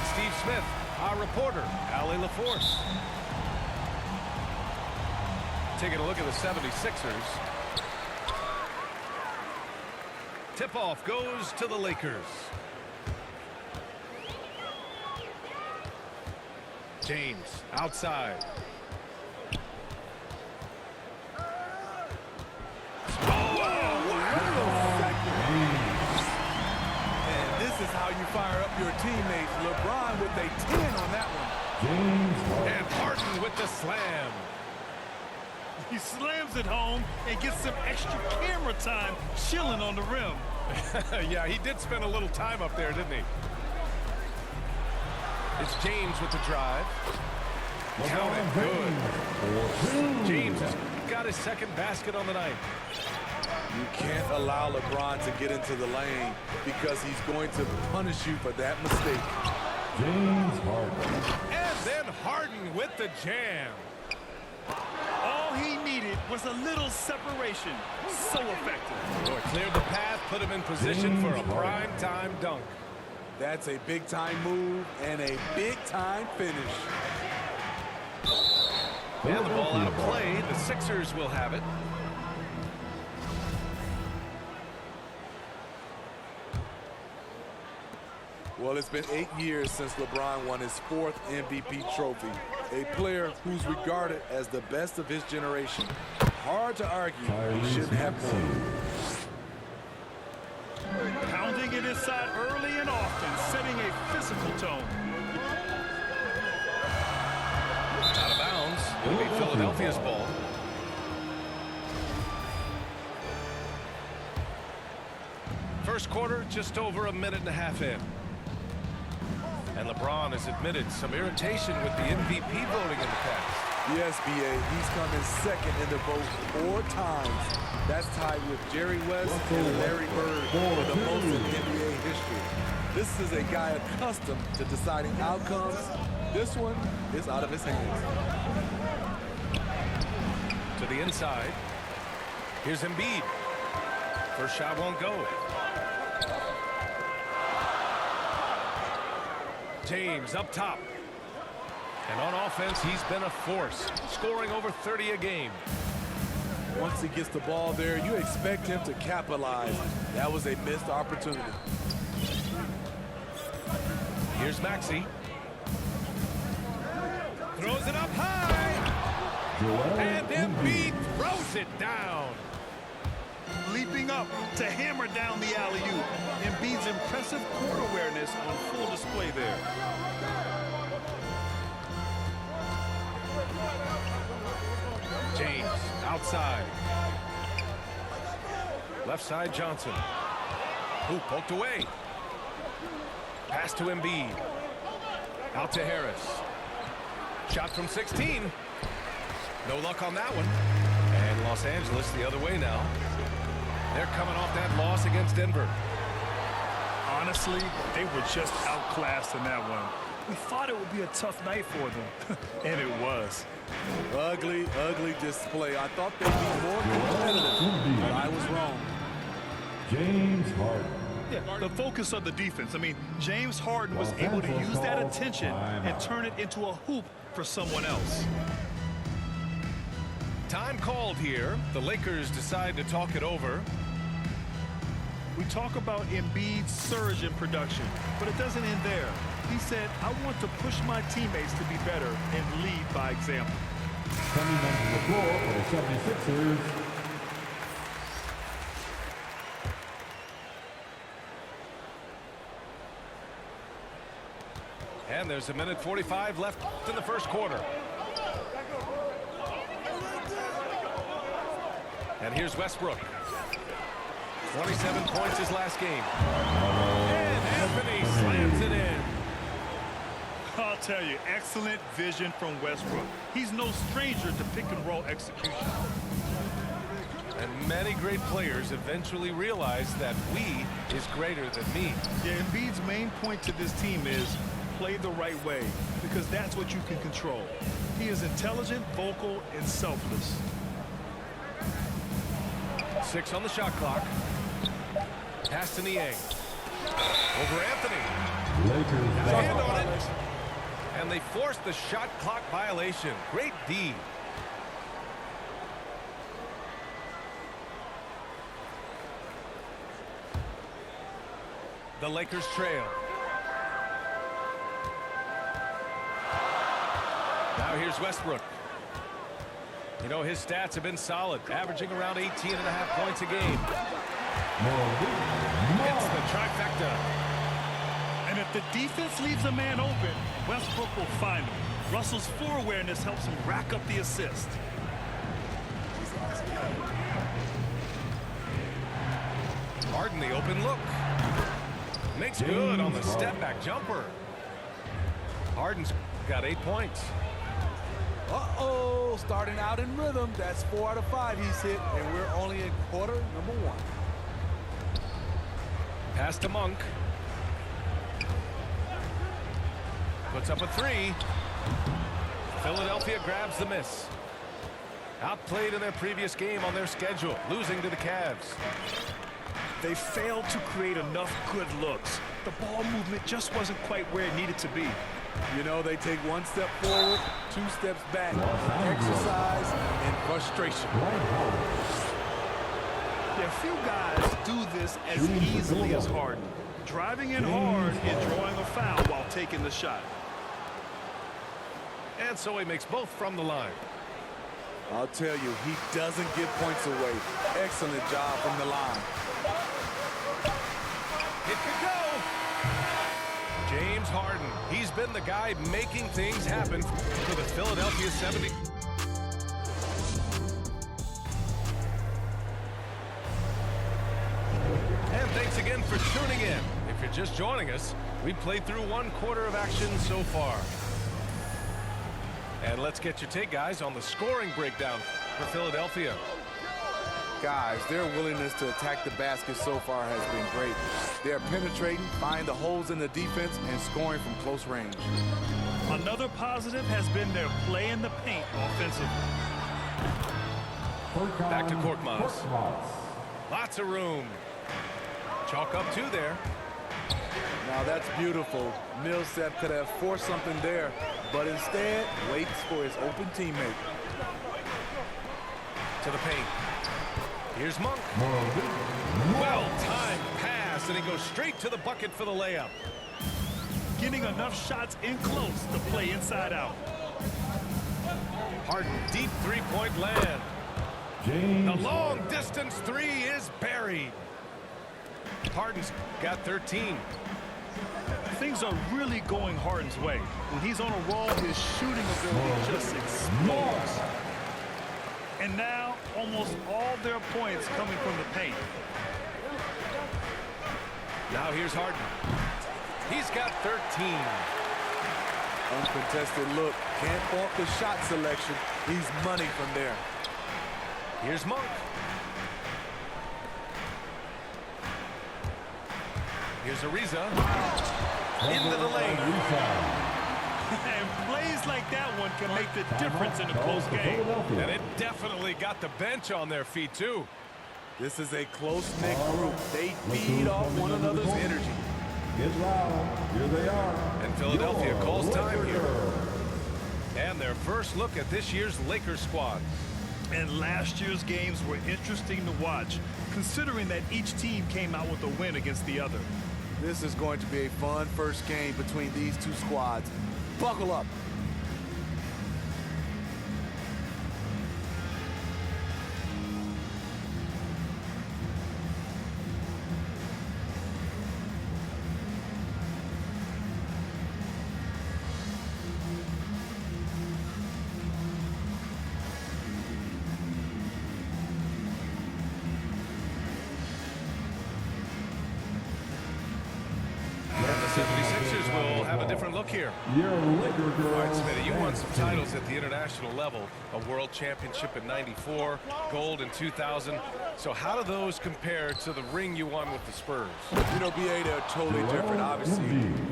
and Steve Smith. Our reporter, Allie LaForce. Taking a look at the 76ers. Tip-off goes to the Lakers. James outside. This is how you fire up your teammates. LeBron with a 10 on that one. And Harden with the slam. He slams it home and gets some extra camera time chilling on the rim. Yeah, he did spend a little time up there, didn't he? It's James with the drive. Count it. Good. James has got his second basket on the night. You can't allow LeBron to get into the lane because he's going to punish you for that mistake. James Harden. And then Harden with the jam. All he needed was a little separation. So effective. Well, it cleared the path, put him in position for a prime-time dunk. That's a big-time move and a big-time finish. And the ball out of play. The Sixers will have it. Well, it's been 8 years since LeBron won his 4th MVP trophy. A player who's regarded as the best of his generation. Hard to argue he shouldn't have more. Pounding it inside early and often, setting a physical tone. Out of bounds. It'll be Philadelphia's ball. First quarter, just over a minute and a half in. And LeBron has admitted some irritation with the MVP voting in the past. Yes, B.A., he's come in second in the vote 4 times. That's tied with Jerry West and Larry Bird for the most in NBA history. This is a guy accustomed to deciding outcomes. This one is out of his hands. To the inside. Here's Embiid. First shot won't go. James up top. And on offense, he's been a force, scoring over 30 a game. Once he gets the ball there, you expect him to capitalize. That was a missed opportunity. Here's Maxey. Throws it up high. And Embiid throws it down. Leaping up to hammer down the alley-oop. Embiid's impressive court awareness on full display there. James outside. Left side Johnson. Who poked away. Pass to Embiid. Out to Harris. Shot from 16. No luck on that one. And Los Angeles the other way now. They're coming off that loss against Denver. Honestly, they were just outclassed in that one. We thought it would be a tough night for them, and it was. Ugly, ugly display. I thought they'd be more competitive, but I was wrong. James Harden. Yeah, the focus of the defense. I mean, James Harden was able to use that attention and turn it into a hoop for someone else. Time called here. The Lakers decide to talk it over. We talk about Embiid's surge in production, but it doesn't end there. He said, I want to push my teammates to be better and lead by example. Coming onto the floor for the 76ers. And there's a minute 45 left in the first quarter. And here's Westbrook. 27 points his last game. And Anthony slams it in. I'll tell you, excellent vision from Westbrook. He's no stranger to pick-and-roll execution. And many great players eventually realize that we is greater than me. Yeah, Embiid's main point to this team is play the right way, because that's what you can control. He is intelligent, vocal, and selfless. 6 on the shot clock. Pass to Niang. Over Anthony. Lakers. Got a hand on it. And they forced the shot clock violation. Great D. The Lakers trail. Now here's Westbrook. You know, his stats have been solid, averaging around 18.5 points a game. It's the trifecta. And if the defense leaves a man open, Westbrook will find him. Russell's floor awareness helps him rack up the assist. Harden, the open look. Makes good on the step-back jumper. Harden's got 8 points. Uh-oh, starting out in rhythm. That's 4 out of 5 he's hit, and we're only in quarter number 1. Pass to Monk. Puts up a 3. Philadelphia grabs the miss. Outplayed in their previous game on their schedule, losing to the Cavs. They failed to create enough good looks. The ball movement just wasn't quite where it needed to be. You know, they take 1 step forward, 2 steps back. Exercise and frustration. Yeah, few guys do this as easily as Harden. Driving in hard and drawing a foul while taking the shot. And so he makes both from the line. I'll tell you, he doesn't give points away. Excellent job from the line. It could go. James Harden. He's been the guy making things happen for the Philadelphia 70. And thanks again for tuning in. If you're just joining us, we played through 1 quarter of action so far. And let's get your take, guys, on the scoring breakdown for Philadelphia. Guys, their willingness to attack the basket so far has been great. They're penetrating, finding the holes in the defense, and scoring from close range. Another positive has been their play in the paint offensively. Back to Korkmaz. Lots of room. Chalk up 2 there. Now that's beautiful. Millsap could have forced something there, but instead waits for his open teammate. To the paint. Here's Monk. Well-timed pass, and he goes straight to the bucket for the layup. Getting enough shots in close to play inside out. Harden, deep 3-point land. The long-distance 3 is buried. Harden's got 13. Things are really going Harden's way. When he's on a roll, his shooting ability just explodes. And now, almost all their points coming from the paint. Now here's Harden. He's got 13. Uncontested look. Can't fault the shot selection. He's money from there. Here's Monk. Here's Ariza. Into the lane. And plays like that one can make the difference in a close game. And it definitely got the bench on their feet, too. This is a close-knit group. They feed off one another's energy. Get loud. Here they are. And Philadelphia Your calls time Lakers. here. And their first look at this year's Lakers squad. And last year's games were interesting to watch, considering that each team came out with a win against the other. This is going to be a fun first game between these two squads. Buckle up. And the 76ers will have a different look here. Your Laker girls. All right, Smitty, you won some titles at the international level. A world championship in '94, gold in 2000. So how do those compare to the ring you won with the Spurs? You know, BA, they're totally different, obviously.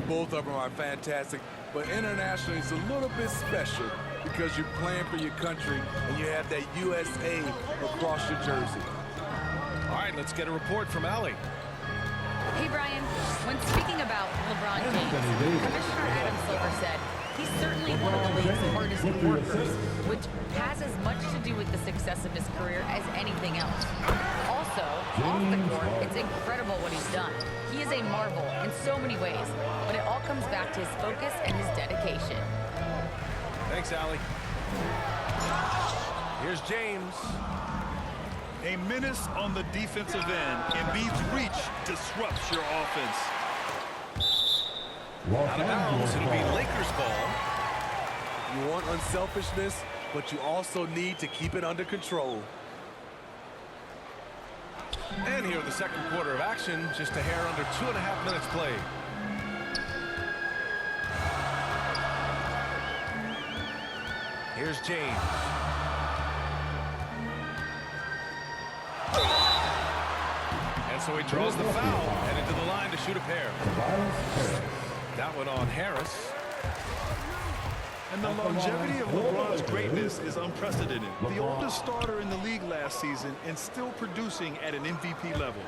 Both of them are fantastic. But internationally, it's a little bit special because you're playing for your country and you have that USA across your jersey. All right, let's get a report from Allie. Hey, Brian. When speaking about LeBron James, Commissioner Adam Silver said, He's certainly one of the league's hardest workers, which has as much to do with the success of his career as anything else. Also, off the court, it's incredible what he's done. He is a marvel in so many ways, but it all comes back to his focus and his dedication. Thanks, Allie. Here's James. A menace on the defensive end. Embiid's reach disrupts your offense. Out of bounds, it'll be Lakers ball. You want unselfishness, but you also need to keep it under control. And here in the second quarter of action, just a hair under 2.5 minutes played. Here's James. And so he draws the foul, headed to the line to shoot a pair. That one on Harris. And the longevity of LeBron's greatness is unprecedented. The oldest starter in the league last season and still producing at an MVP level.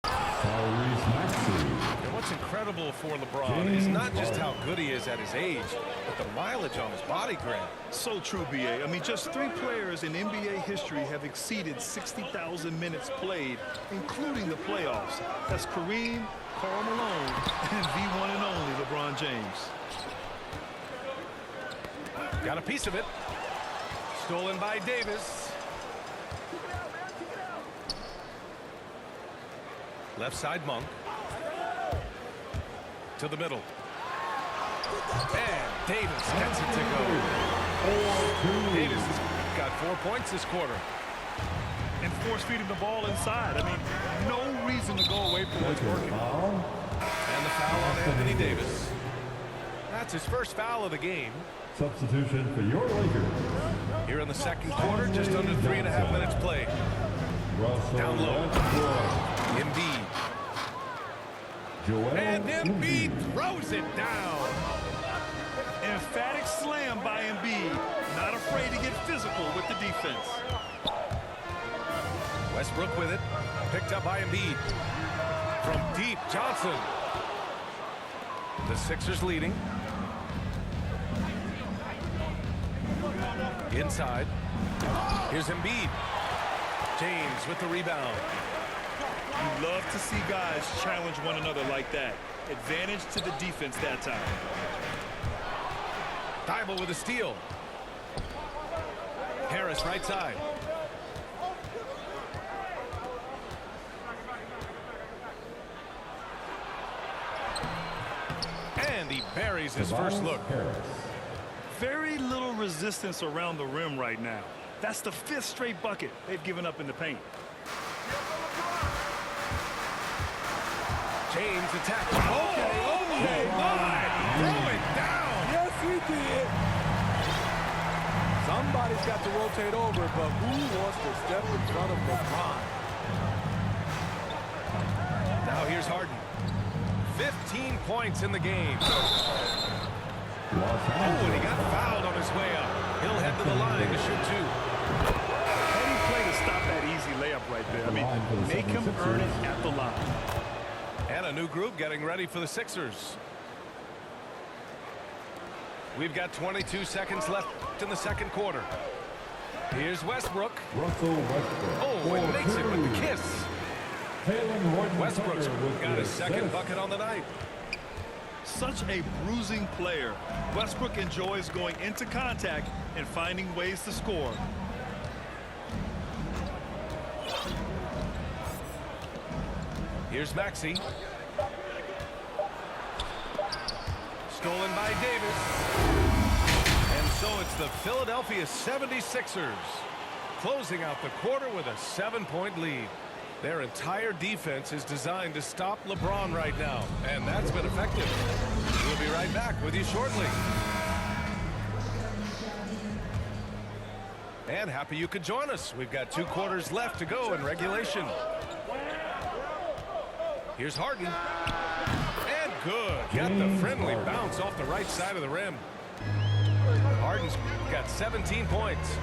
And what's incredible for LeBron is not just how good he is at his age, but the mileage on his body grab. So true, B.A. I mean, just 3 players in NBA history have exceeded 60,000 minutes played, including the playoffs. That's Kareem, Karl Malone, and the one and only LeBron James. Got a piece of it. Stolen by Davis. Left side Monk. To the middle. And Davis gets it to go. Davis has got 4 points this quarter. And force feeding the ball inside. I mean, no reason to go away from what's working. And the foul on Anthony Davis. That's his first foul of the game. Substitution for your Lakers. Here in the second quarter, just under 3.5 minutes played. Down low. Embiid. And Embiid throws it down. Emphatic slam by Embiid. Not afraid to get physical with the defense. Westbrook with it. Picked up by Embiid. From deep, Johnson. The Sixers leading. Inside. Here's Embiid. James with the rebound. You love to see guys challenge one another like that. Advantage to the defense that time. Thibault with a steal. Harris right side. And he buries his first look. Very little resistance around the rim right now. That's the 5th straight bucket they've given up in the paint. James attacks. Okay, my! Throw it down! Yes, he did. Somebody's got to rotate over, but who wants to step in front of LeBron? Now here's Harden. 15 points in the game. Oh, and he got fouled on his way up. He'll head to the line to shoot 2. Heady play to stop that easy layup right there. I mean, make him earn it at the line. And a new group getting ready for the Sixers. We've got 22 seconds left in the second quarter. Here's Westbrook. Russell Westbrook. Oh, and makes it with the kiss. Westbrook's got his second bucket on the night. Such a bruising player. Westbrook enjoys going into contact and finding ways to score. Here's Maxey. Stolen by Davis. And so it's the Philadelphia 76ers closing out the quarter with a 7-point lead. Their entire defense is designed to stop LeBron right now, and that's been effective. We'll be right back with you shortly. And happy you could join us. We've got 2 quarters left to go in regulation. Here's Harden. And good. Got the friendly bounce off the right side of the rim. Harden's got 17 points.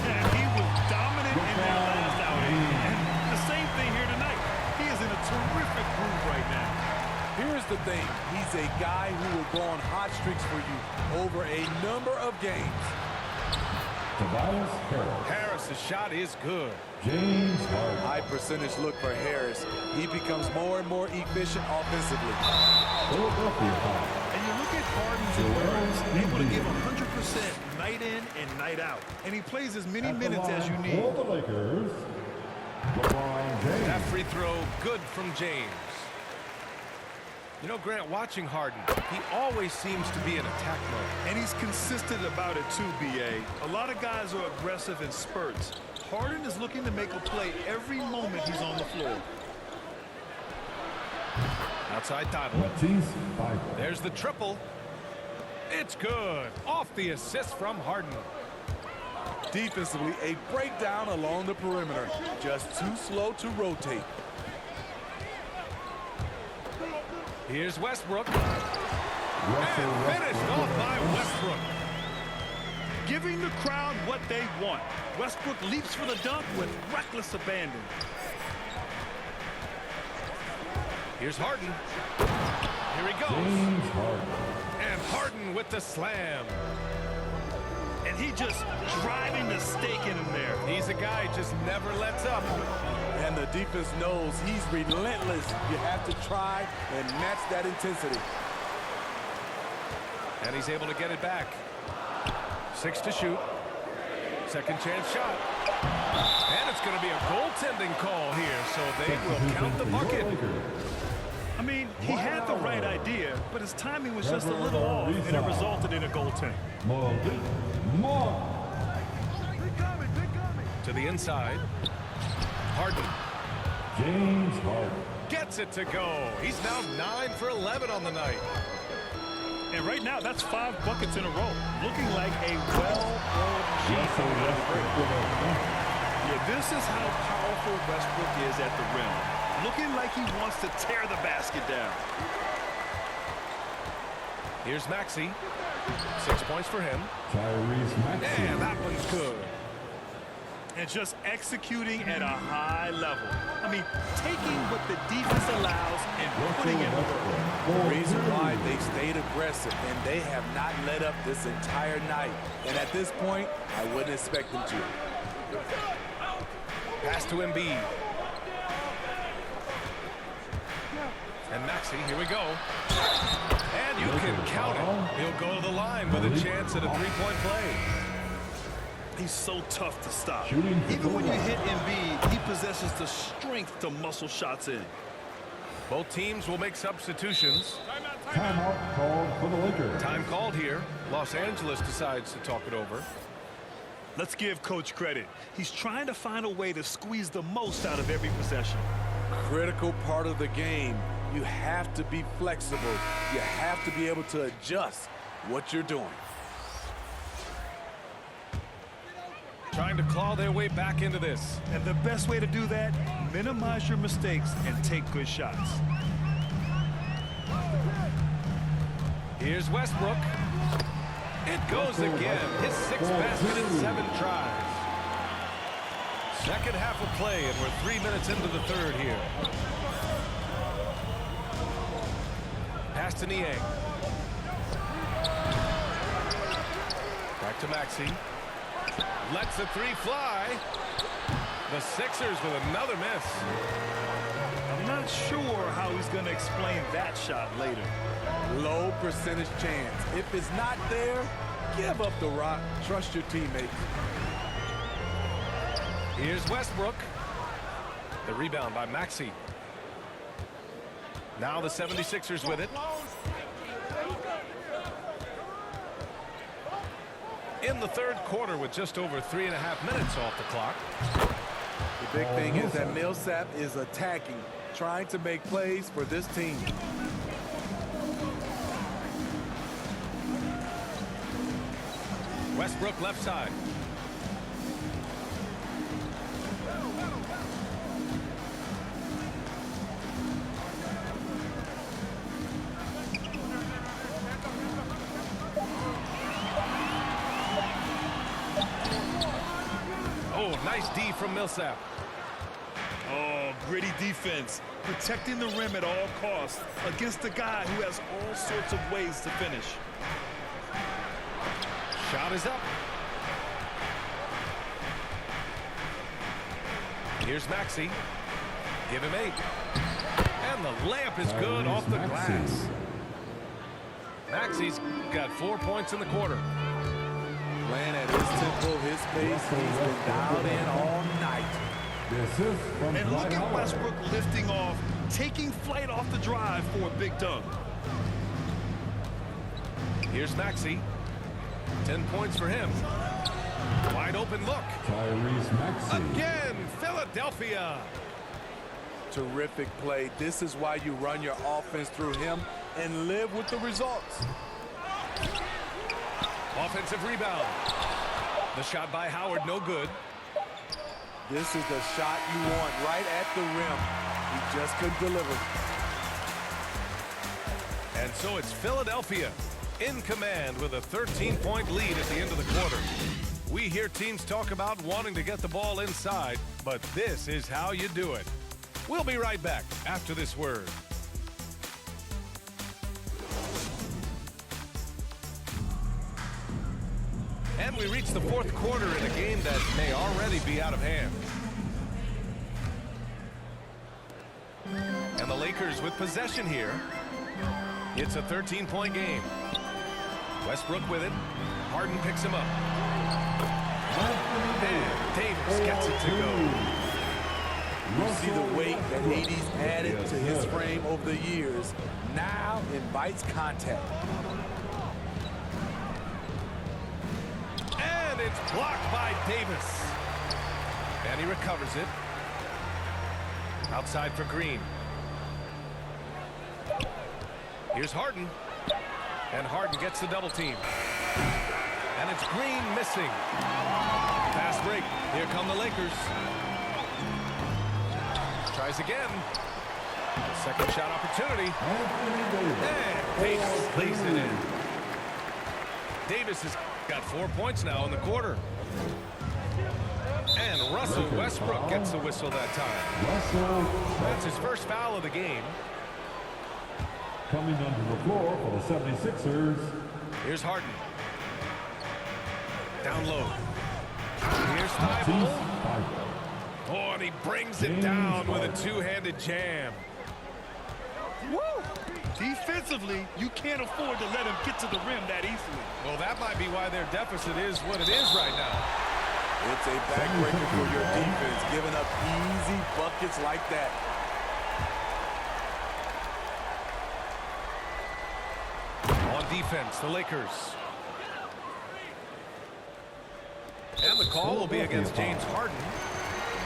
And he was dominant in their last outing. And the same thing here tonight. He is in a terrific groove right now. Here's the thing. He's a guy who will go on hot streaks for you over a number of games. Tobias Harris. Harris's shot is good. James Harden. High percentage look for Harris. He becomes more and more efficient offensively. Philadelphia Hawks. And you look at Harden's endurance, able to give 100% night in and night out. And he plays as many minutes as you need. For the Lakers, LeBron James. That free throw good from James. You know, Grant, watching Harden, he always seems to be in attack mode. And he's consistent about it too, B.A. A lot of guys are aggressive in spurts. Harden is looking to make a play every moment he's on the floor. Outside Dottle. Matisse Thybulle. There's the triple. It's good. Off the assist from Harden. Defensively, a breakdown along the perimeter. Just too slow to rotate. Here's Westbrook. Russell And finished off by Westbrook. Giving the crowd what they want. Westbrook leaps for the dunk with reckless abandon. Here's Harden. Here he goes. James Harden. And Harden with the slam. And he just driving the stake in him there. He's a guy who just never lets up. And the defense knows he's relentless. You have to try and match that intensity. And he's able to get it back. 6 to shoot. Second chance shot. And it's going to be a goaltending call here, so they will count the bucket. I mean, he had the right idea, but his timing was just a little off, and it resulted in a goaltend. To the inside. Harden. James Harden. Gets it to go. He's now 9 for 11 on the night. And right now, that's 5 buckets in a row. Looking like a well-oiled machine. Russell Westbrook with a dunk. Yeah, this is how powerful Westbrook is at the rim. Looking like he wants to tear the basket down. Here's Maxey. 6 points for him. Tyrese Maxey. And that one's good. And just executing at a high level. I mean, taking what the defense allows and putting in the work. The reason why they stayed aggressive, and they have not let up this entire night. And at this point, I wouldn't expect them to. Pass to Embiid. And Maxey, here we go. And you can count it. He'll go to the line with a chance at a three-point play. He's so tough to stop. Shooting for Even when you goal. hit Embiid, he possesses the strength to muscle shots in. Both teams will make substitutions. Timeout called for the Lakers. Time called here. Los Angeles decides to talk it over. Let's give Coach credit. He's trying to find a way to squeeze the most out of every possession. Critical part of the game. You have to be flexible. You have to be able to adjust what you're doing. Trying to claw their way back into this. And the best way to do that, minimize your mistakes and take good shots. Here's Westbrook. It goes again. His 6th basket in 7 tries. Second half of play, and we're 3 minutes into the third here. Pass to Niang. Back to Maxey. Lets the 3 fly. The Sixers with another miss. I'm not sure how he's going to explain that shot later. Low percentage chance. If it's not there, give up the rock. Trust your teammates. Here's Westbrook. The rebound by Maxey. Now the 76ers with it. In the third quarter with just over 3.5 minutes off the clock. The big thing is that Millsap is attacking, trying to make plays for this team. Westbrook left side. Oh, nice D from Millsap. Oh, gritty defense. Protecting the rim at all costs against a guy who has all sorts of ways to finish. Shot is up. Here's Maxey. Give him 8. And the layup is good off the glass. Maxey's got 4 points in the quarter. Playing at his tempo, his pace. He's been dialed in all night. The assist from And look Dwight at Howard. Westbrook lifting off, taking flight off the drive for a big dunk. Here's Maxey. 10 points for him. Wide open look. Tyrese Maxey. Again, Philadelphia. Terrific play. This is why you run your offense through him and live with the results. Offensive rebound. The shot by Howard, no good. This is the shot you want right at the rim. He just couldn't deliver. And so it's Philadelphia in command with a 13-point lead at the end of the quarter. We hear teams talk about wanting to get the ball inside, but this is how you do it. We'll be right back after this word. And we reach the fourth quarter in a game that may already be out of hand. And the Lakers with possession here. It's a 13-point game. Westbrook with it. Harden picks him up. And Davis gets it to go. You see the weight that AD's added to his frame over the years. Now invites contact. And it's blocked by Davis. And he recovers it. Outside for Green. Here's Harden. And Harden gets the double team. And it's Green missing. Fast break. Here come the Lakers. Tries again. Second shot opportunity. And Davis lays it in. Davis has got 4 points now in the quarter. And Russell Westbrook gets the whistle that time. That's his first foul of the game. Coming onto the floor for the 76ers. Here's Harden. Down low. Here's Thibault. Oh, and he brings it down with a two-handed jam. Woo! Defensively, you can't afford to let him get to the rim that easily. Well, that might be why their deficit is what it is right now. It's a backbreaker for your defense, giving up easy buckets like that. On defense, the Lakers. And the call will be against James Harden.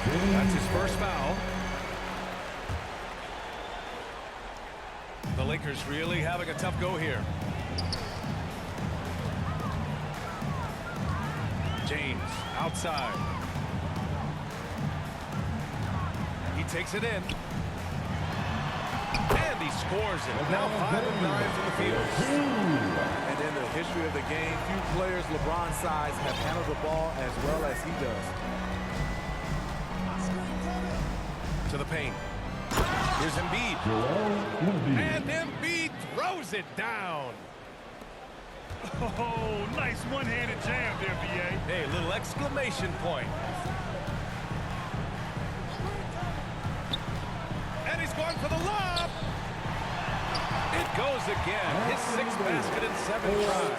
That's his first foul. The Lakers really having a tough go here. James outside. He takes it in. And he scores it. Now 5 of 9 from the field. And in the history of the game, few players LeBron's size have handled the ball as well as he does. To the paint. Here's Embiid. And Embiid throws it down. Oh, nice one-handed jam there, VA. Hey, little exclamation point. And he's going for the lob. It goes again. His 6th basket in 7 tries.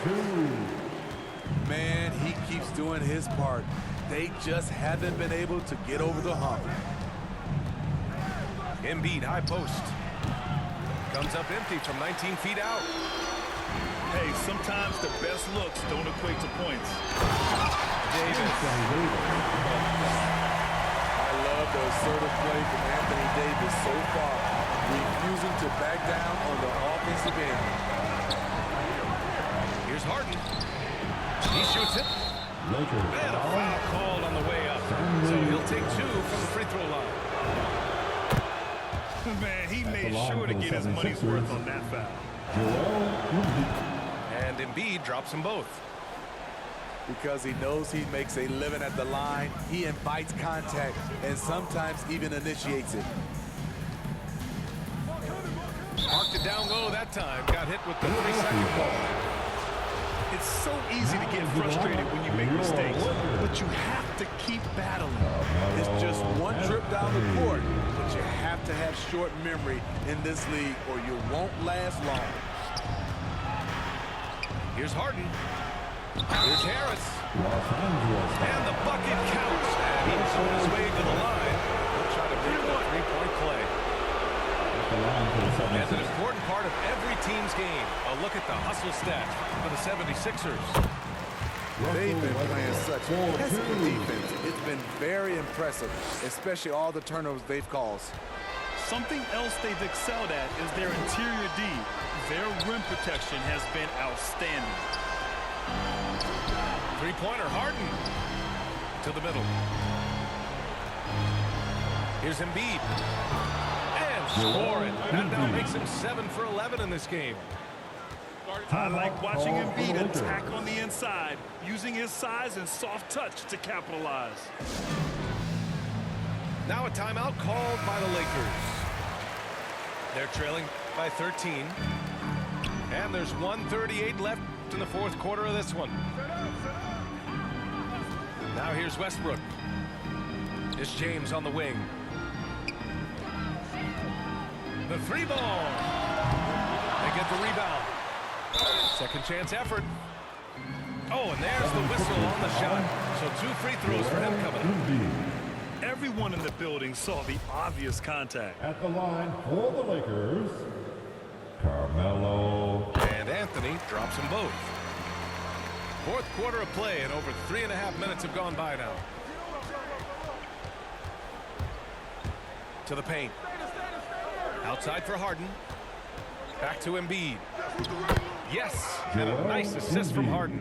Man, he keeps doing his part. They just haven't been able to get over the hump. Embiid, high post. Comes up empty from 19 feet out. Hey, sometimes the best looks don't equate to points. Davis. I love the assertive play from Anthony Davis so far, refusing to back down on the offensive end. Here's Harden. He shoots it. Lakers. And a foul called on the way up. So he'll take 2 from the free throw line. Man, he At the made line sure for to the get his money's 76ers. worth on that foul. Joel Embiid. And Embiid drops them both. because he knows he makes a living at the line. He invites contact and sometimes even initiates it. Marked it down low that time. Got hit with the 3-second ball. It's so easy to get frustrated when you make mistakes, but you have to keep battling. It's just one trip down the court, but you have to have short memory in this league or you won't last long. Here's Harden. Here's Harris. Los Angeles. And the bucket counts. And he's on his way to the line. He'll try to make a three-point play. At the line for the As an 76ers. important part of every team's game, a look at the hustle stats for the 76ers. They've been playing such pesky defense. It's been very impressive, especially all the turnovers they've caused. Something else they've excelled at is their interior D. Their rim protection has been outstanding. Three-pointer, Harden. To the middle. Here's Embiid. And scoring. That now makes him 7 for 11 in this game. I like watching Embiid attack on the inside, using his size and soft touch to capitalize. Now a timeout called by the Lakers. They're trailing by 13. And there's 1:38 left in the fourth quarter of this one. Now here's Westbrook. It's James on the wing. The three ball. They get the rebound. Second chance effort. Oh, and there's the whistle on the shot. So 2 free throws for him coming up. Everyone in the building saw the obvious contact. At the line for the Lakers, Carmelo. And Anthony drops them both. Fourth quarter of play, and over 3.5 minutes have gone by now. To the paint. Outside for Harden. Back to Embiid. Yes, and a nice assist from Harden.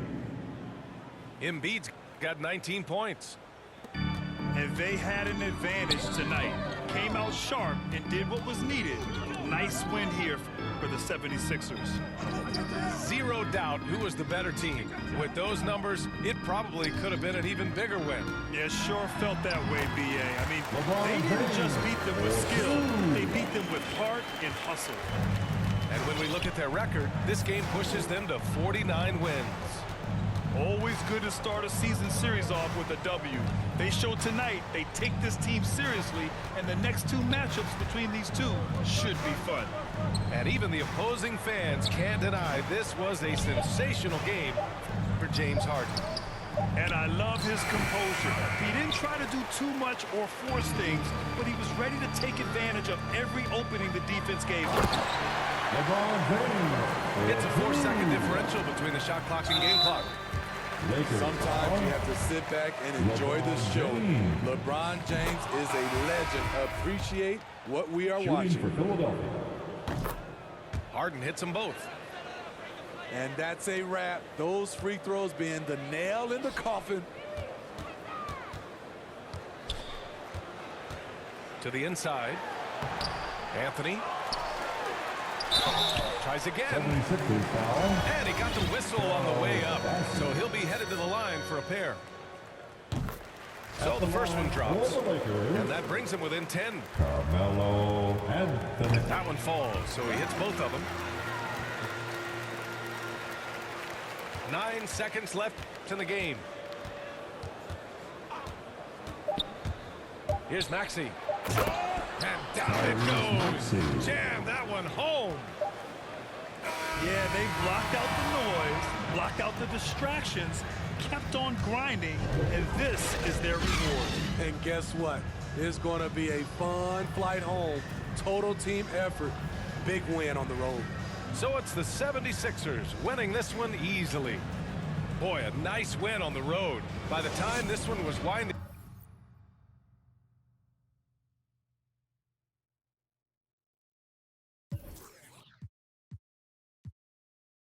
Embiid's got 19 points. And they had an advantage tonight. Came out sharp and did what was needed. Nice win here for the 76ers. Zero doubt who was the better team. With those numbers, it probably could have been an even bigger win. Yeah, sure felt that way, B.A. I mean, they didn't just beat them with skill. They beat them with heart and hustle. And when we look at their record, this game pushes them to 49 wins. Always good to start a season series off with a W. They showed tonight they take this team seriously, and the next 2 matchups between these two should be fun. And even the opposing fans can't deny this was a sensational game for James Harden. And I love his composure. He didn't try to do too much or force things, but he was ready to take advantage of every opening the defense gave him. LeBron James. It's a 4-second differential between the shot clock and game clock. Lakers. Sometimes you have to sit back and enjoy the show. LeBron James is a legend. Appreciate what we are Shooting watching. for Philadelphia. Harden hits them both. And that's a wrap. Those free throws being the nail in the coffin. To the inside. Anthony. Tries again. 76ers foul. And he got the whistle on the way up. So he'll be headed to the line for a pair. So the first one drops. For the Lakers, And that brings him within 10. Carmelo Anthony. That one falls, so he hits both of them. 9 seconds left in the game. Here's Maxey. And down it goes. Jam that one home. Yeah, they blocked out the noise, blocked out the distractions, kept on grinding, and this is their reward. And guess what? It's going to be a fun flight home. Total team effort. Big win on the road. So it's the 76ers winning this one easily. Boy, a nice win on the road. By the time this one was winding